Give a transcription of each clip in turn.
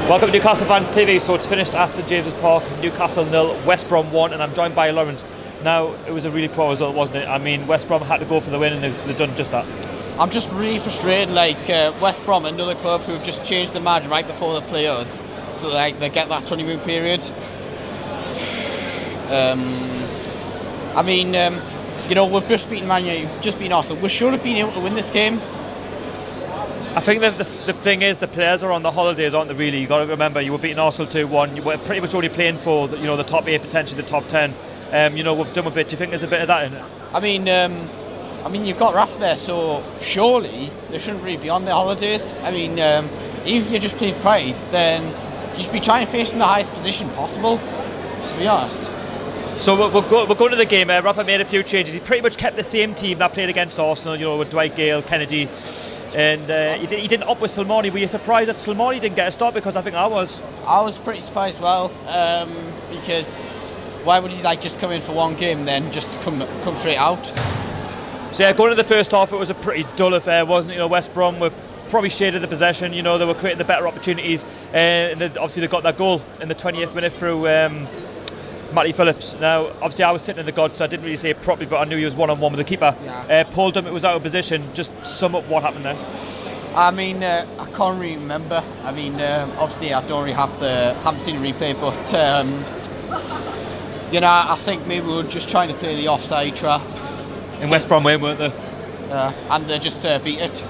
Welcome to Newcastle Fans TV. So it's finished at St James's Park, Newcastle 0, West Brom 1, and I'm joined by Laurence. Now, it was a really poor result, wasn't it? I mean, West Brom had to go for the win and they've done just that. I'm just really frustrated, West Brom, another club who've just changed the manager right before the players, so they get that honeymoon period. We've just beaten Man United, just beaten Arsenal. We should have been able to win this game. I think that the thing is, the players are on the holidays, aren't they, really? You've got to remember, you were beating Arsenal 2-1, you were pretty much only playing for the top 8, potentially the top 10. We've done a bit. Do you think there's a bit of that in it? I mean, you've got Raf there, so surely they shouldn't really be on their holidays. Even if you just play for pride, then you should be trying to face in the highest position possible, to be honest. So we're going to the game. Rafa made a few changes. He pretty much kept the same team that played against Arsenal, with Dwight Gale, Kennedy, and he didn't up with Slimani. Were you surprised that Slimani didn't get a start? Because I think I was. I was pretty surprised as well, because why would he just come in for one game and then just come straight out? So yeah, going into the first half, it was a pretty dull affair, wasn't it? West Brom were probably shaded the possession. They were creating the better opportunities, and obviously they got that goal in the 20th minute through Matty Phillips. Now, obviously I was sitting in the gods, so I didn't really see it properly, but I knew he was one-on-one with the keeper. Yeah. Pulled him, it was out of position. Just sum up what happened there. I can't really remember. Obviously I don't really haven't seen a replay, but I think maybe we were just trying to play the offside trap. In West Brom, weren't they? And they just beat it.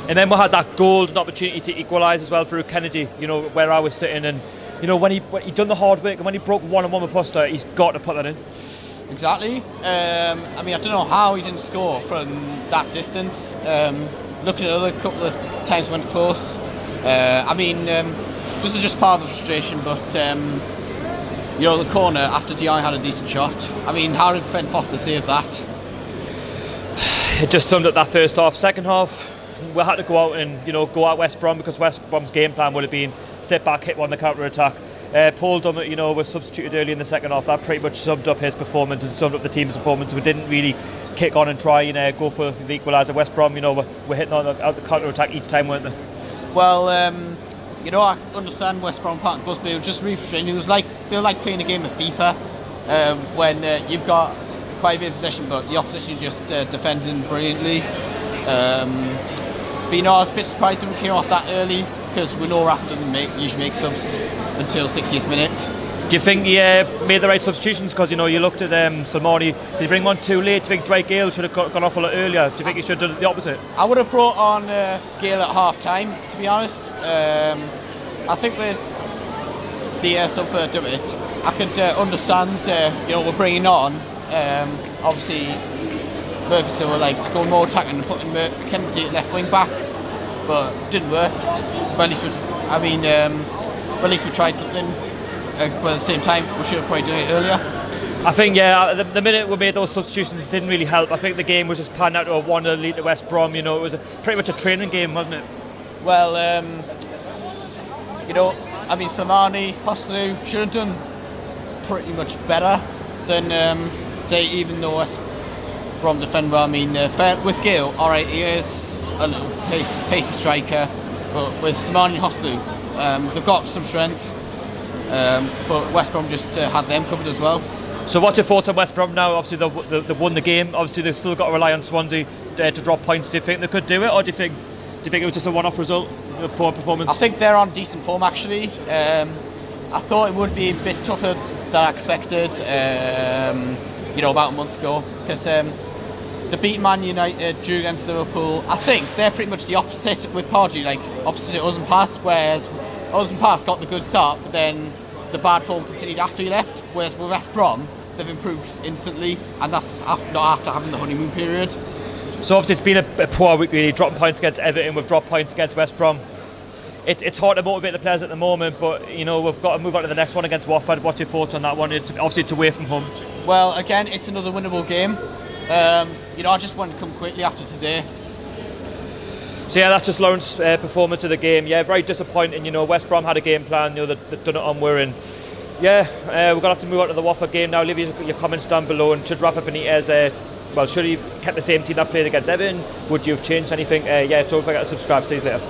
And then we had that golden opportunity to equalise as well through Kennedy, where I was sitting, and when he done the hard work and when he broke one-on-one with Foster, he's got to put that in. Exactly. I don't know how he didn't score from that distance. Looking at other couple of times when close. This is just part of the frustration, but the corner after Dion had a decent shot. How did Ben Foster save that? It just summed up that first half. Second half, we had to go out and go at West Brom, because West Brom's game plan would have been sit back, hit one the counter attack. Paul Dummett, was substituted early in the second half. That pretty much summed up his performance and summed up the team's performance. We didn't really kick on and try and go for the equaliser. West Brom, we're hitting out the counter attack each time, weren't they? Well, I understand West Brom part of the bus, but it was just really frustrating. They were like playing a game of FIFA when you've got quite a bit of possession, but the opposition just defending brilliantly. But I was a bit surprised when we came off that early, because we know Rafa doesn't usually make subs until 60th minute. Do you think he made the right substitutions? Because you looked at Slimani. Did he bring one too late? Do you think Dwight Gale should have gone off a lot earlier? Do you think he should have done the opposite? I would have brought on Gale at half time, to be honest. I think with the sub for Dummett, I could understand we're bringing on obviously Murphy, so we're going more attacking and putting Kennedy at left wing back, but didn't work. But at least we tried something. But at the same time, we should have probably done it earlier. I think the minute we made those substitutions, it didn't really help. I think the game was just panned out to a 1-0 lead to West Brom. It was pretty much a training game, wasn't it? Well, Slimani, Costello should have done pretty much better than even though West Brom defend well. With Gale, alright, he is a little pacey striker, but with Slimani and Costello, they've got some strength. But West Brom just had them covered as well. So what's your thoughts on West Brom now? Obviously they've won the game. Obviously they've still got to rely on Swansea to drop points. Do you think they could do it, or do you think it was just a one-off result, a poor performance? I think they're on decent form, actually. I thought it would be a bit tougher than I expected about a month ago, because they beat Man United, drew against Liverpool. I think they're pretty much the opposite with Pardew, opposite of Us and Pass, whereas Us and Pass got the good start, but then the bad form continued after he left, whereas with West Brom, they've improved instantly, and that's not after having the honeymoon period. So obviously it's been a poor week, really, dropping points against Everton, we've dropped points against West Brom. It's hard to motivate the players at the moment, but we've got to move on to the next one against Watford. What's your thoughts on that one? Obviously it's away from home. Well, again, it's another winnable game. I just want to come quickly after today. So yeah, that's just Laurence's performance of the game. Yeah, very disappointing. West Brom had a game plan. They've done it on wearing. Yeah, we're gonna have to move on to the Watford game now. Leave your comments down below. And should Rafa Benitez, should he have kept the same team that played against Everton? Would you have changed anything? Yeah, don't forget to subscribe. See you later.